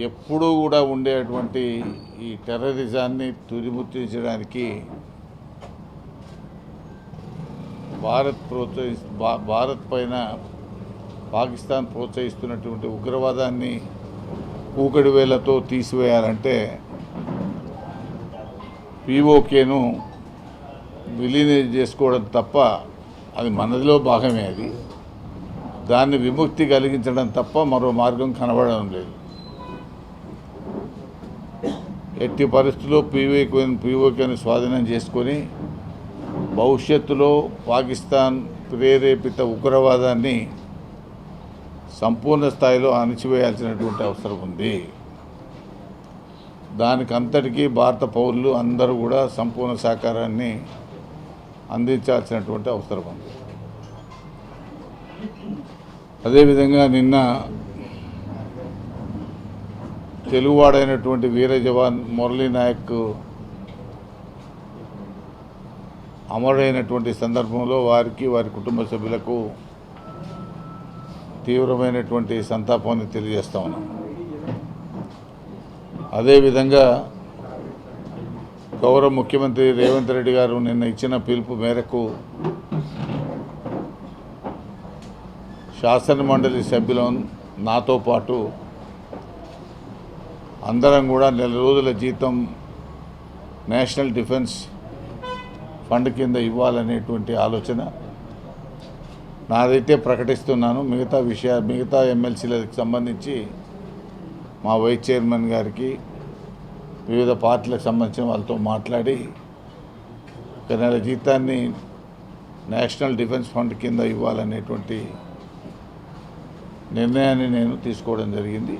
ఎప్పుడూ కూడా ఉండేటువంటి ఈ టెర్రరిజాన్ని తుదిముట్టించడానికి భారత్ పైన పాకిస్తాన్ ప్రోత్సహిస్తున్నటువంటి ఉగ్రవాదాన్ని కూకడి వేలతో తీసివేయాలంటే పీఓకేను విలీనం చేసుకోవడం తప్ప, అది మనదిలో భాగమే, అది దాన్ని విముక్తి కలిగించడం తప్ప మరో మార్గం కనబడడం లేదు. ఎట్టి పరిస్థితుల్లో పీఓకేను స్వాధీనం చేసుకొని భవిష్యత్తులో పాకిస్తాన్ ప్రేరేపిత ఉగ్రవాదాన్ని సంపూర్ణ స్థాయిలో అణిచివేయాల్సినటువంటి అవసరం ఉంది. దానికంతటికీ భారత పౌరులు అందరూ కూడా సంపూర్ణ సహకారాన్ని అందించాల్సినటువంటి అవసరం ఉంది. అదేవిధంగా నిన్న తెలుగువాడైనటువంటి వీర జవాన్ మురళీ నాయక్ అమరుడైనటువంటి సందర్భంలో వారికి, వారి కుటుంబ సభ్యులకు తీవ్రమైనటువంటి సంతాపాన్ని తెలియజేస్తా ఉన్నాం. అదేవిధంగా గౌరవ ముఖ్యమంత్రి రేవంత్ రెడ్డి గారు నిన్న ఇచ్చిన పిలుపు మేరకు శాసనమండలి సభ్యులను నాతో పాటు అందరం కూడా 4 రోజుల జీతం నేషనల్ డిఫెన్స్ ఫండ్ కింద ఇవ్వాలనేటువంటి ఆలోచన నాదైతే ప్రకటిస్తున్నాను. మిగతా ఎమ్మెల్సీలకు సంబంధించి మా వైస్ చైర్మన్ గారికి, వివిధ పార్టీలకు సంబంధించిన వాళ్ళతో మాట్లాడి 1 నెల జీతాన్ని నేషనల్ డిఫెన్స్ ఫండ్ కింద ఇవ్వాలనేటువంటి నిర్ణయాన్ని నేను తీసుకోవడం జరిగింది.